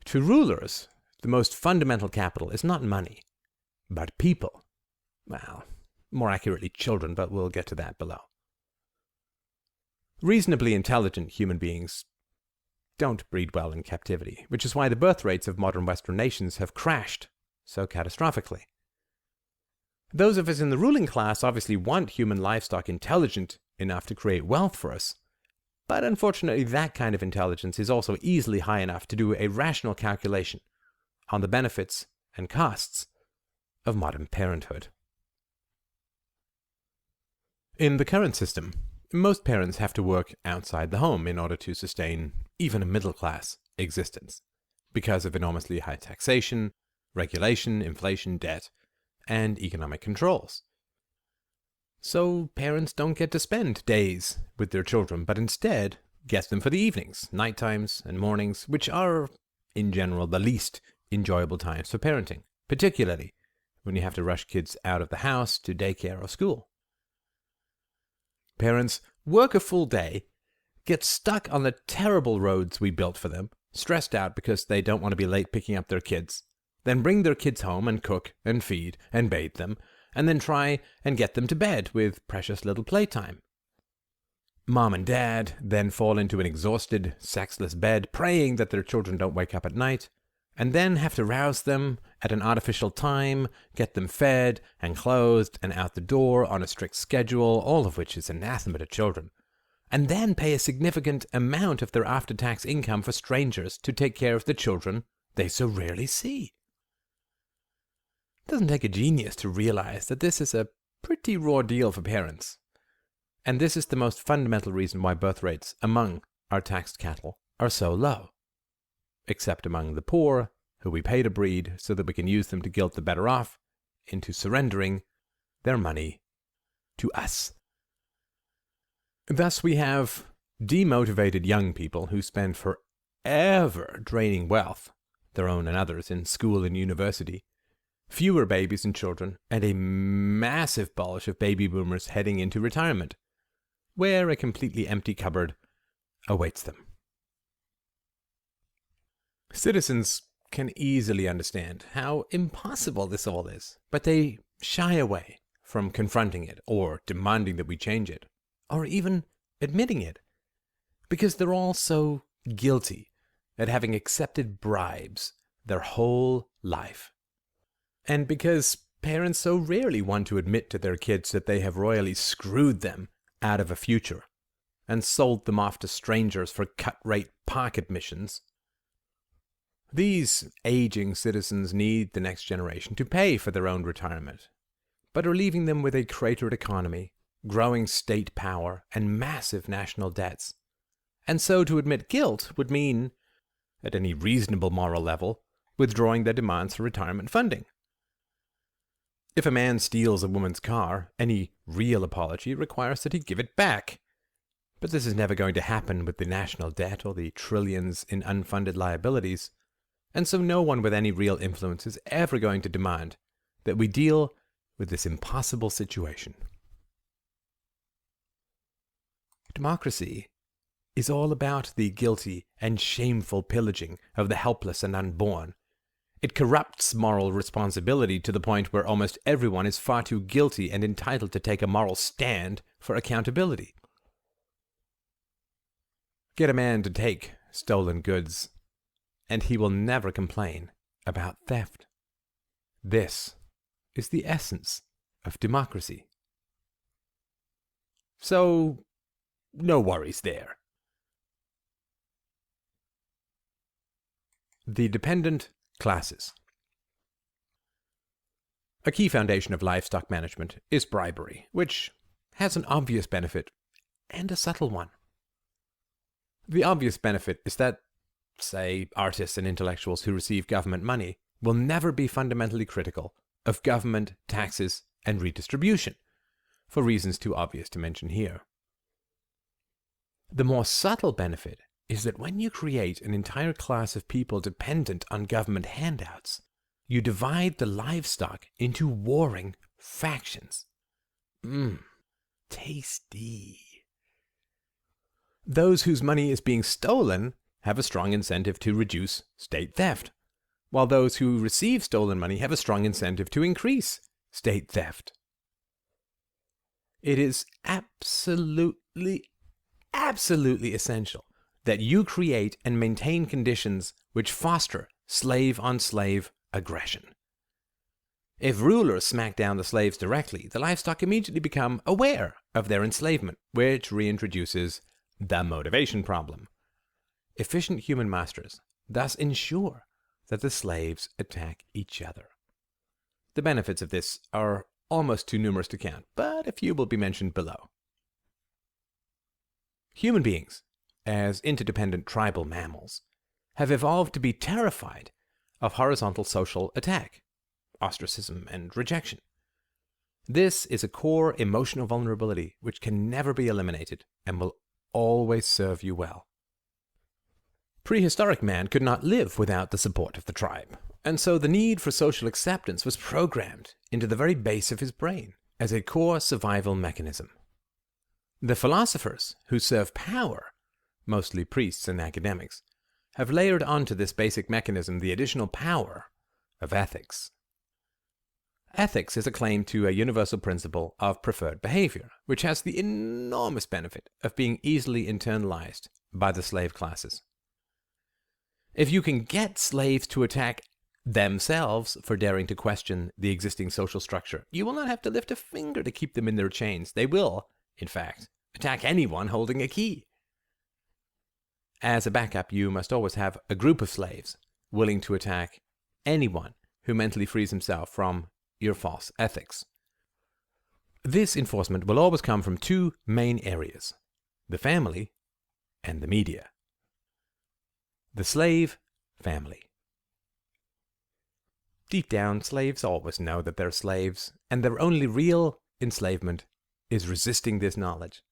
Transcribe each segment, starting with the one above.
To rulers, the most fundamental capital is not money, but people. Well, more accurately children, but we'll get to that below. Reasonably intelligent human beings don't breed well in captivity, which is why the birth rates of modern Western nations have crashed so catastrophically. Those of us in the ruling class obviously want human livestock intelligent enough to create wealth for us, but unfortunately that kind of intelligence is also easily high enough to do a rational calculation on the benefits and costs of modern parenthood. In the current system, most parents have to work outside the home in order to sustain even a middle-class existence, because of enormously high taxation, regulation, inflation, debt, and economic controls. So parents don't get to spend days with their children, but instead get them for the evenings, night times, and mornings, which are, in general, the least enjoyable times for parenting, particularly when you have to rush kids out of the house to daycare or school. Parents work a full day, get stuck on the terrible roads we built for them, stressed out because they don't want to be late picking up their kids, then bring their kids home and cook and feed and bathe them, and then try and get them to bed with precious little playtime. Mom and dad then fall into an exhausted, sexless bed, praying that their children don't wake up at night, and then have to rouse them at an artificial time, get them fed and clothed and out the door on a strict schedule, all of which is anathema to children, and then pay a significant amount of their after-tax income for strangers to take care of the children they so rarely see. It doesn't take a genius to realize that this is a pretty raw deal for parents, and this is the most fundamental reason why birth rates among our taxed cattle are so low, except among the poor, who we pay to breed so that we can use them to guilt the better off into surrendering their money to us. Thus we have demotivated young people who spend forever draining wealth, their own and others, in school and university, fewer babies and children, and a massive bulge of baby boomers heading into retirement, where a completely empty cupboard awaits them. Citizens can easily understand how impossible this all is, but they shy away from confronting it or demanding that we change it, or even admitting it, because they're all so guilty at having accepted bribes their whole life. And because parents so rarely want to admit to their kids that they have royally screwed them out of a future and sold them off to strangers for cut-rate park admissions, these aging citizens need the next generation to pay for their own retirement, but are leaving them with a cratered economy, growing state power, and massive national debts. And so to admit guilt would mean, at any reasonable moral level, withdrawing their demands for retirement funding. If a man steals a woman's car, any real apology requires that he give it back. But this is never going to happen with the national debt or the trillions in unfunded liabilities, and so no one with any real influence is ever going to demand that we deal with this impossible situation. Democracy is all about the guilty and shameful pillaging of the helpless and unborn. It corrupts moral responsibility to the point where almost everyone is far too guilty and entitled to take a moral stand for accountability. Get a man to take stolen goods, and he will never complain about theft. This is the essence of democracy. So, no worries there. The dependent classes. A key foundation of livestock management is bribery, which has an obvious benefit and a subtle one. The obvious benefit is that, say, artists and intellectuals who receive government money will never be fundamentally critical of government, taxes, and redistribution, for reasons too obvious to mention here. The more subtle benefit is that when you create an entire class of people dependent on government handouts, you divide the livestock into warring factions. Tasty. Those whose money is being stolen have a strong incentive to reduce state theft, while those who receive stolen money have a strong incentive to increase state theft. It is absolutely essential that you create and maintain conditions which foster slave-on-slave aggression. If rulers smack down the slaves directly, the livestock immediately become aware of their enslavement, which reintroduces the motivation problem. Efficient human masters thus ensure that the slaves attack each other. The benefits of this are almost too numerous to count, but a few will be mentioned below. Human beings, as interdependent tribal mammals, have evolved to be terrified of horizontal social attack, ostracism, and rejection. This is a core emotional vulnerability which can never be eliminated and will always serve you well. Prehistoric man could not live without the support of the tribe, and so the need for social acceptance was programmed into the very base of his brain as a core survival mechanism. The philosophers who serve power, mostly priests and academics, have layered onto this basic mechanism the additional power of ethics. Ethics is a claim to a universal principle of preferred behavior, which has the enormous benefit of being easily internalized by the slave classes. If you can get slaves to attack themselves for daring to question the existing social structure, you will not have to lift a finger to keep them in their chains. They will, in fact, attack anyone holding a key. As a backup, you must always have a group of slaves willing to attack anyone who mentally frees himself from your false ethics. This enforcement will always come from two main areas: the family and the media. The slave family. Deep down, slaves always know that they're slaves, and their only real enslavement is resisting this knowledge.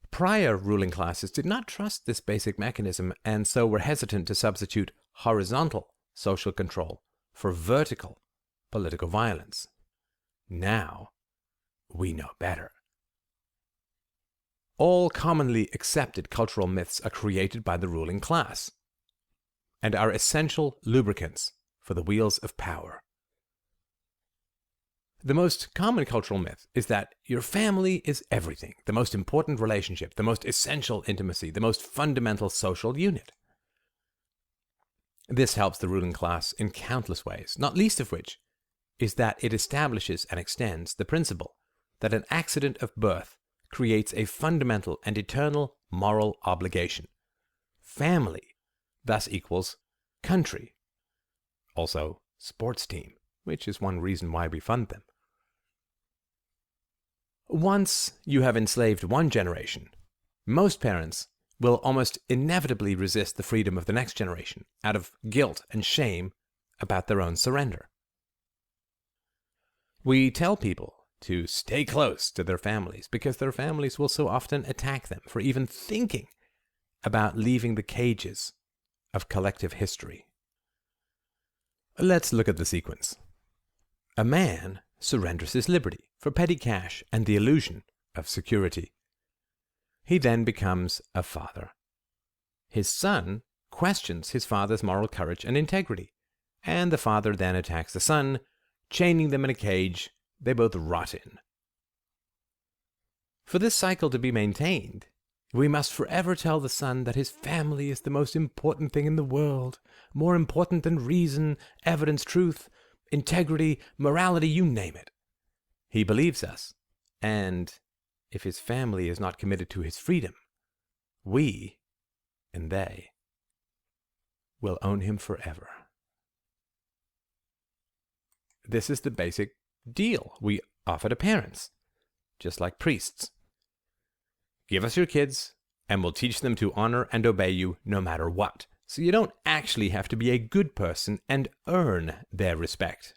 Prior ruling classes did not trust this basic mechanism, and so were hesitant to substitute horizontal social control for vertical political violence. Now, we know better. All commonly accepted cultural myths are created by the ruling class and are essential lubricants for the wheels of power. The most common cultural myth is that your family is everything, the most important relationship, the most essential intimacy, the most fundamental social unit. This helps the ruling class in countless ways, not least of which is that it establishes and extends the principle that an accident of birth creates a fundamental and eternal moral obligation. Family thus equals country. Also, sports team, which is one reason why we fund them. Once you have enslaved one generation, most parents will almost inevitably resist the freedom of the next generation out of guilt and shame about their own surrender. We tell people to stay close to their families because their families will so often attack them for even thinking about leaving the cages of collective history. Let's look at the sequence. A man surrenders his liberty for petty cash and the illusion of security. He then becomes a father. His son questions his father's moral courage and integrity, and the father then attacks the son, chaining them in a cage they both rot in. For this cycle to be maintained, we must forever tell the son that his family is the most important thing in the world, more important than reason, evidence, truth, integrity, morality, you name it. He believes us, and if his family is not committed to his freedom, we, and they, will own him forever. This is the basic deal we offer to parents, just like priests. Give us your kids, and we'll teach them to honor and obey you no matter what, so you don't actually have to be a good person and earn their respect.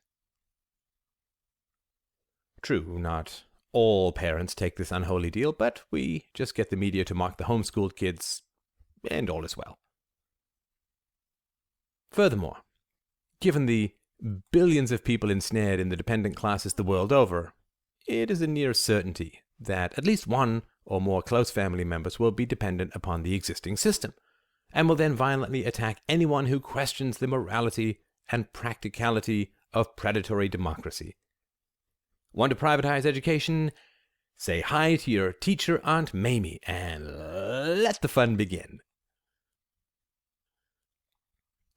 True, not all parents take this unholy deal, but we just get the media to mock the homeschooled kids, and all is well. Furthermore, given the billions of people ensnared in the dependent classes the world over, it is a near certainty that at least one or more close family members will be dependent upon the existing system, and will then violently attack anyone who questions the morality and practicality of predatory democracy. Want to privatize education? Say hi to your teacher, Aunt Mamie, and let the fun begin.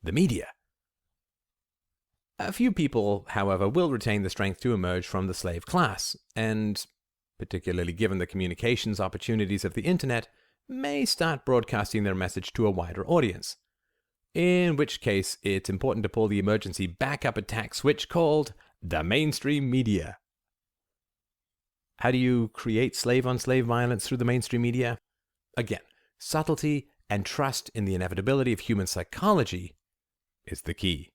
The media. A few people, however, will retain the strength to emerge from the slave class, and, particularly given the communications opportunities of the internet, may start broadcasting their message to a wider audience. In which case, it's important to pull the emergency backup attack switch called the mainstream media. How do you create slave-on-slave violence through the mainstream media? Again, subtlety and trust in the inevitability of human psychology is the key.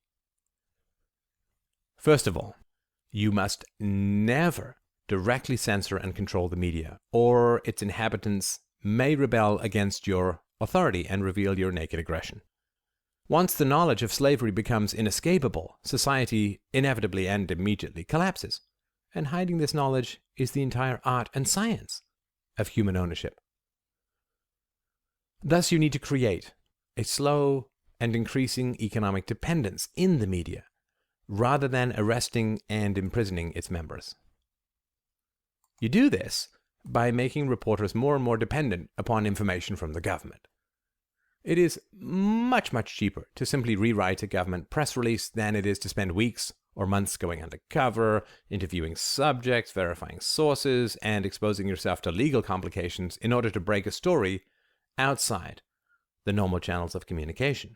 First of all, you must never directly censor and control the media, or its inhabitants may rebel against your authority and reveal your naked aggression. Once the knowledge of slavery becomes inescapable, society inevitably and immediately collapses. And hiding this knowledge is the entire art and science of human ownership. Thus, you need to create a slow and increasing economic dependence in the media, rather than arresting and imprisoning its members. You do this by making reporters more and more dependent upon information from the government. It is much cheaper to simply rewrite a government press release than it is to spend weeks or months going undercover, interviewing subjects, verifying sources, and exposing yourself to legal complications in order to break a story outside the normal channels of communication.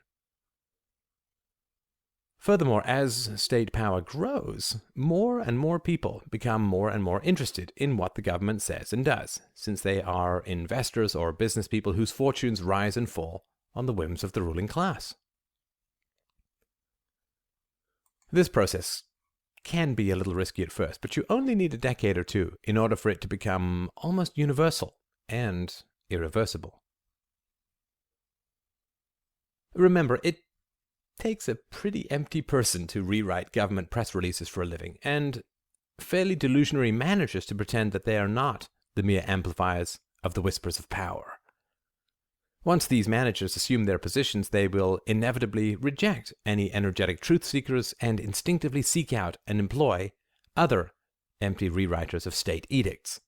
Furthermore, as state power grows, more and more people become more and more interested in what the government says and does, since they are investors or business people whose fortunes rise and fall on the whims of the ruling class. This process can be a little risky at first, but you only need a decade or two in order for it to become almost universal and irreversible. Remember, it takes a pretty empty person to rewrite government press releases for a living, and fairly delusionary managers to pretend that they are not the mere amplifiers of the whispers of power. Once these managers assume their positions, they will inevitably reject any energetic truth seekers and instinctively seek out and employ other empty rewriters of state edicts.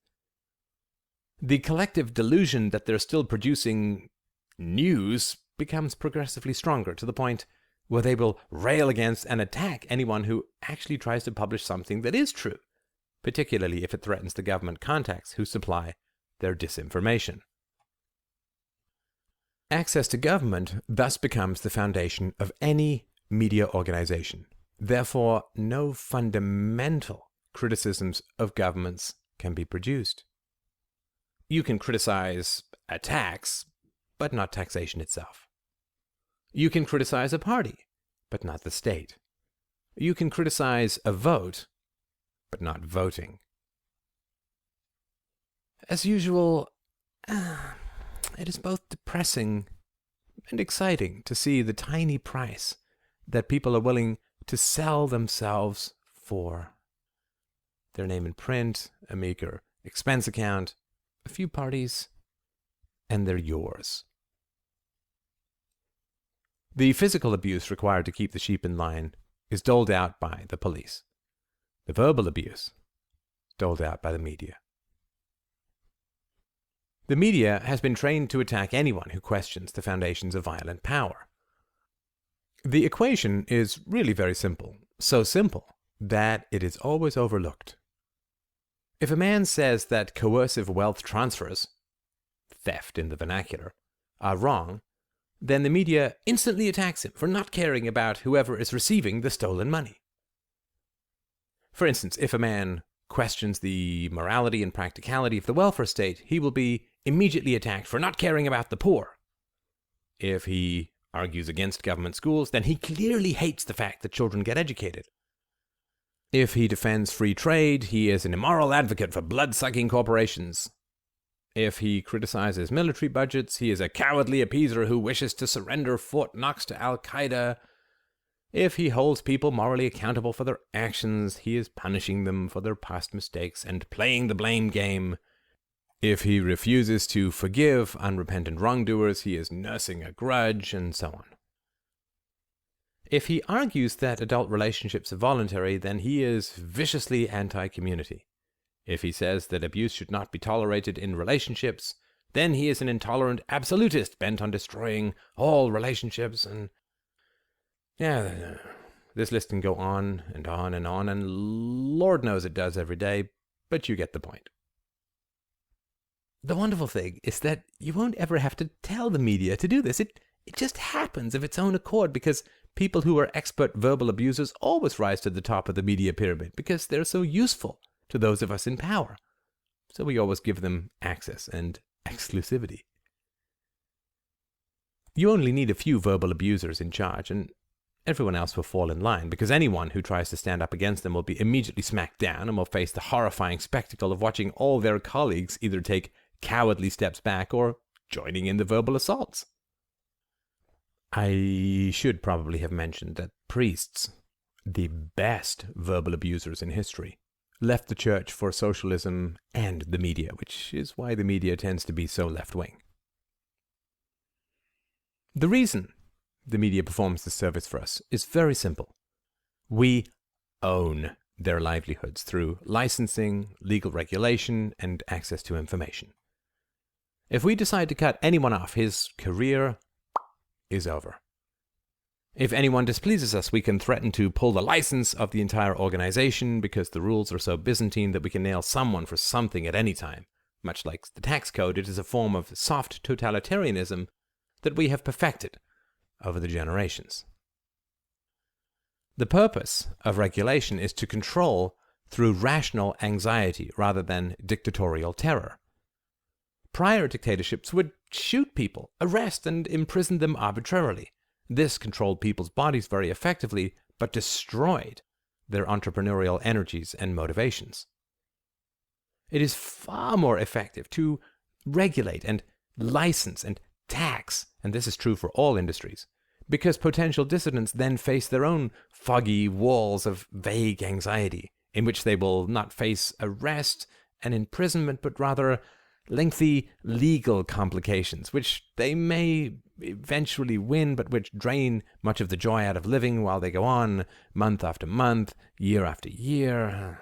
The collective delusion that they're still producing news becomes progressively stronger, to the point where they will rail against and attack anyone who actually tries to publish something that is true, particularly if it threatens the government contacts who supply their disinformation. Access to government thus becomes the foundation of any media organization. Therefore, no fundamental criticisms of governments can be produced. You can criticize a tax, but not taxation itself. You can criticize a party, but not the state. You can criticize a vote, but not voting. As usual, it is both depressing and exciting to see the tiny price that people are willing to sell themselves for. Their name in print, a meager expense account, a few parties, and they're yours. The physical abuse required to keep the sheep in line is doled out by the police. The verbal abuse, doled out by the media. The media has been trained to attack anyone who questions the foundations of violent power. The equation is really very simple, so simple that it is always overlooked. If a man says that coercive wealth transfers, theft in the vernacular, are wrong, then the media instantly attacks him for not caring about whoever is receiving the stolen money. For instance, if a man questions the morality and practicality of the welfare state, he will be immediately attacked for not caring about the poor. If he argues against government schools, then he clearly hates the fact that children get educated. If he defends free trade, he is an immoral advocate for blood-sucking corporations. If he criticizes military budgets, he is a cowardly appeaser who wishes to surrender Fort Knox to Al-Qaeda. If he holds people morally accountable for their actions, he is punishing them for their past mistakes and playing the blame game. If he refuses to forgive unrepentant wrongdoers, he is nursing a grudge, and so on. If he argues that adult relationships are voluntary, then he is viciously anti-community. If he says that abuse should not be tolerated in relationships, then he is an intolerant absolutist bent on destroying all relationships. And yeah, this list can go on and on and on, and Lord knows it does every day, but you get the point. The wonderful thing is that you won't ever have to tell the media to do this. It just happens of its own accord, because people who are expert verbal abusers always rise to the top of the media pyramid because they're so useful to those of us in power. So we always give them access and exclusivity. You only need a few verbal abusers in charge, and everyone else will fall in line, because anyone who tries to stand up against them will be immediately smacked down and will face the horrifying spectacle of watching all their colleagues either take cowardly steps back or joining in the verbal assaults. I should probably have mentioned that priests, the best verbal abusers in history, left the church for socialism and the media, which is why the media tends to be so left-wing. The reason the media performs this service for us is very simple. We own their livelihoods through licensing, legal regulation, and access to information. If we decide to cut anyone off, his career is over. If anyone displeases us, we can threaten to pull the license of the entire organization because the rules are so Byzantine that we can nail someone for something at any time. Much like the tax code, it is a form of soft totalitarianism that we have perfected over the generations. The purpose of regulation is to control through rational anxiety rather than dictatorial terror. Prior dictatorships would shoot people, arrest and imprison them arbitrarily. This controlled people's bodies very effectively, but destroyed their entrepreneurial energies and motivations. It is far more effective to regulate and license and tax, and this is true for all industries, because potential dissidents then face their own foggy walls of vague anxiety, in which they will not face arrest and imprisonment, but rather lengthy legal complications, which they may eventually win, but which drain much of the joy out of living while they go on month after month, year after year.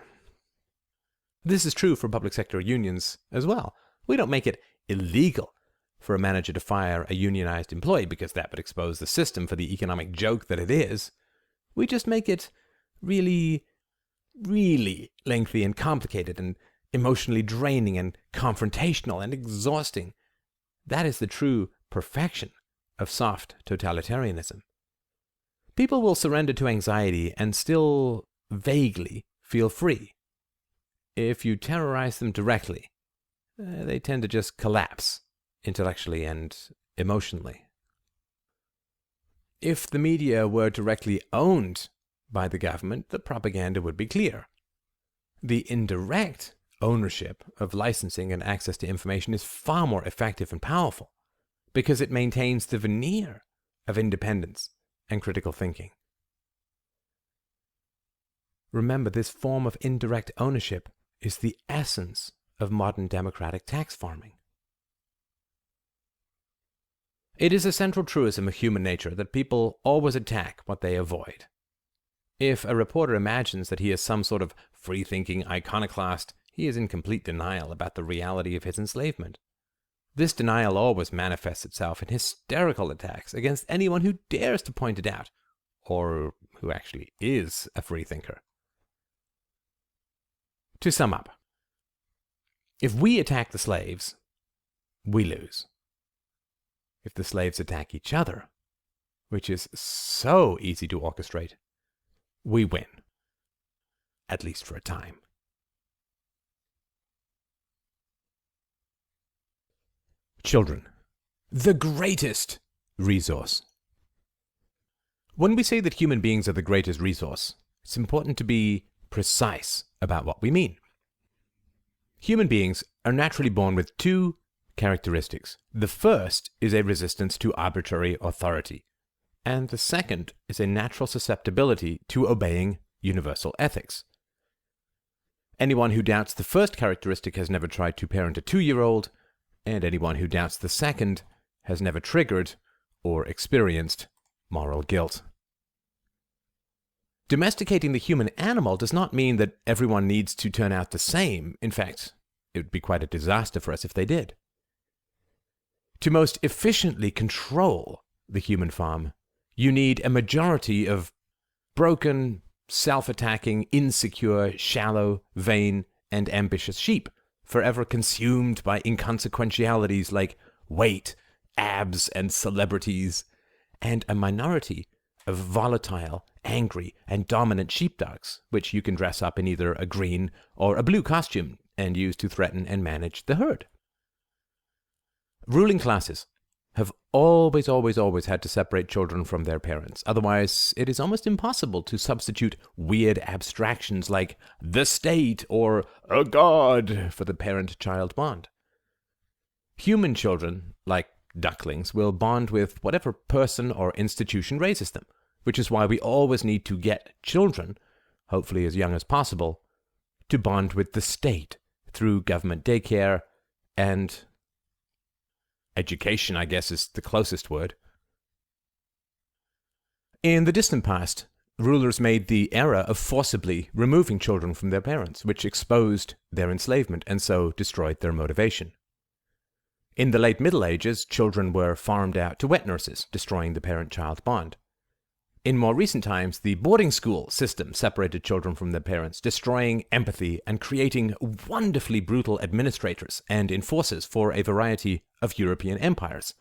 This is true for public sector unions as well. We don't make it illegal for a manager to fire a unionized employee because that would expose the system for the economic joke that it is. We just make it really, really lengthy and complicated and emotionally draining and confrontational and exhausting. That is the true perfection of soft totalitarianism. People will surrender to anxiety and still vaguely feel free. If you terrorize them directly, they tend to just collapse intellectually and emotionally. If the media were directly owned by the government, the propaganda would be clear. The indirect ownership of licensing and access to information is far more effective and powerful because it maintains the veneer of independence and critical thinking. Remember, this form of indirect ownership is the essence of modern democratic tax farming. It is a central truism of human nature that people always attack what they avoid. If a reporter imagines that he is some sort of free-thinking iconoclast, he is in complete denial about the reality of his enslavement. This denial always manifests itself in hysterical attacks against anyone who dares to point it out, or who actually is a freethinker. To sum up, if we attack the slaves, we lose. If the slaves attack each other, which is so easy to orchestrate, we win. At least for a time. Children, the greatest resource. When we say that human beings are the greatest resource, it's important to be precise about what we mean. Human beings are naturally born with two characteristics. The first is a resistance to arbitrary authority, and the second is a natural susceptibility to obeying universal ethics. Anyone who doubts the first characteristic has never tried to parent a 2-year-old, and anyone who doubts the second has never triggered or experienced moral guilt. Domesticating the human animal does not mean that everyone needs to turn out the same. In fact, it would be quite a disaster for us if they did. To most efficiently control the human farm, you need a majority of broken, self-attacking, insecure, shallow, vain, and ambitious sheep, forever consumed by inconsequentialities like weight, abs, and celebrities, and a minority of volatile, angry, and dominant sheepdogs, which you can dress up in either a green or a blue costume and use to threaten and manage the herd. Ruling classes have always had to separate children from their parents. Otherwise, it is almost impossible to substitute weird abstractions like the state or a god for the parent-child bond. Human children, like ducklings, will bond with whatever person or institution raises them, which is why we always need to get children, hopefully as young as possible, to bond with the state through government daycare and education, I guess, is the closest word. In the distant past, rulers made the error of forcibly removing children from their parents, which exposed their enslavement and so destroyed their motivation. In the late Middle Ages, children were farmed out to wet nurses, destroying the parent-child bond. In more recent times, the boarding school system separated children from their parents, destroying empathy and creating wonderfully brutal administrators and enforcers for a variety of European empires.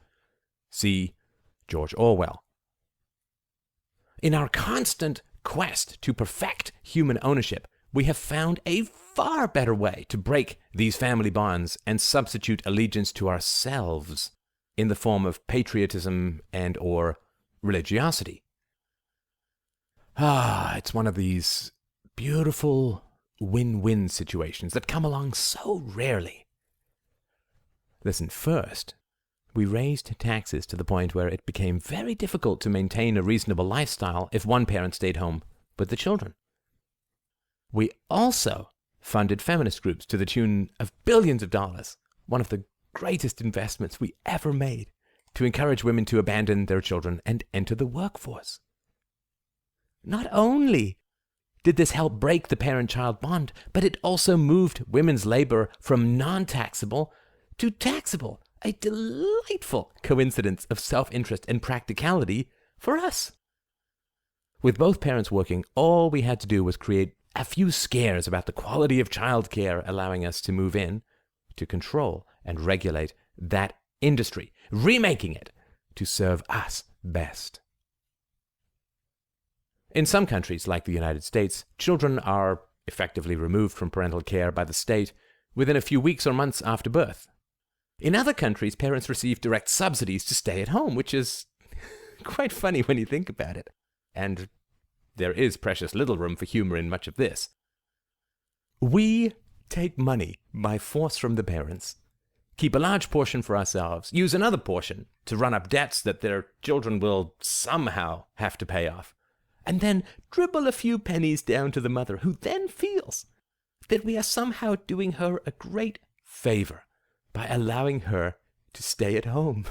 See George Orwell. In our constant quest to perfect human ownership, we have found a far better way to break these family bonds and substitute allegiance to ourselves in the form of patriotism and or religiosity. It's one of these beautiful win-win situations that come along so rarely. Listen, first, we raised taxes to the point where it became very difficult to maintain a reasonable lifestyle if one parent stayed home with the children. We also funded feminist groups to the tune of billions of dollars, one of the greatest investments we ever made, to encourage women to abandon their children and enter the workforce. Not only did this help break the parent-child bond, but it also moved women's labor from non-taxable to taxable, a delightful coincidence of self-interest and practicality for us. With both parents working, all we had to do was create a few scares about the quality of childcare, allowing us to move in to control and regulate that industry, remaking it to serve us best. In some countries, like the United States, children are effectively removed from parental care by the state within a few weeks or months after birth. In other countries, parents receive direct subsidies to stay at home, which is quite funny when you think about it. And there is precious little room for humor in much of this. We take money by force from the parents, keep a large portion for ourselves, use another portion to run up debts that their children will somehow have to pay off, and then dribble a few pennies down to the mother, who then feels that we are somehow doing her a great favor by allowing her to stay at home.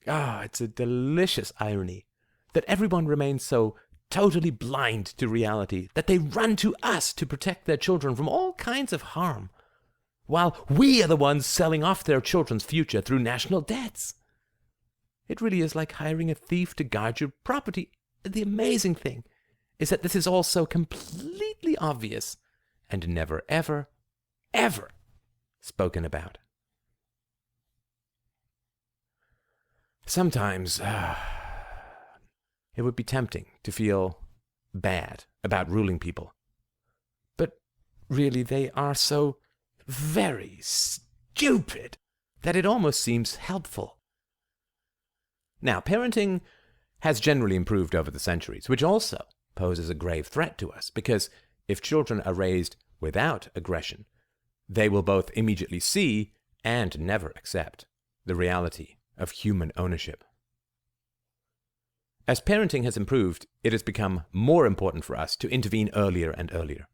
It's a delicious irony that everyone remains so totally blind to reality that they run to us to protect their children from all kinds of harm, while we are the ones selling off their children's future through national debts. It really is like hiring a thief to guard your property. The amazing thing is that this is all so completely obvious and never, ever, ever spoken about. Sometimes it would be tempting to feel bad about ruling people. But really, they are so very stupid that it almost seems helpful. Now, parenting has generally improved over the centuries, which also poses a grave threat to us, because if children are raised without aggression, they will both immediately see and never accept the reality of human ownership. As parenting has improved, it has become more important for us to intervene earlier and earlier.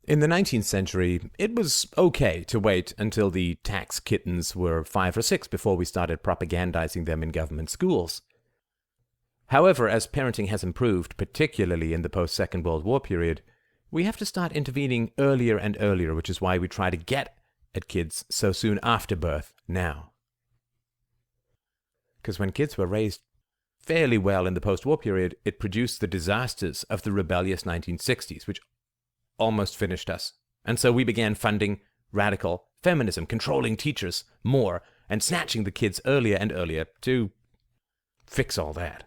In the 19th century, it was okay to wait until the tax kittens were 5 or 6 before we started propagandizing them in government schools. However, as parenting has improved, particularly in the post-Second World War period, we have to start intervening earlier and earlier, which is why we try to get at kids so soon after birth now. Because when kids were raised fairly well in the post-war period, it produced the disasters of the rebellious 1960s, which almost finished us. And so we began funding radical feminism, controlling teachers more, and snatching the kids earlier and earlier to fix all that.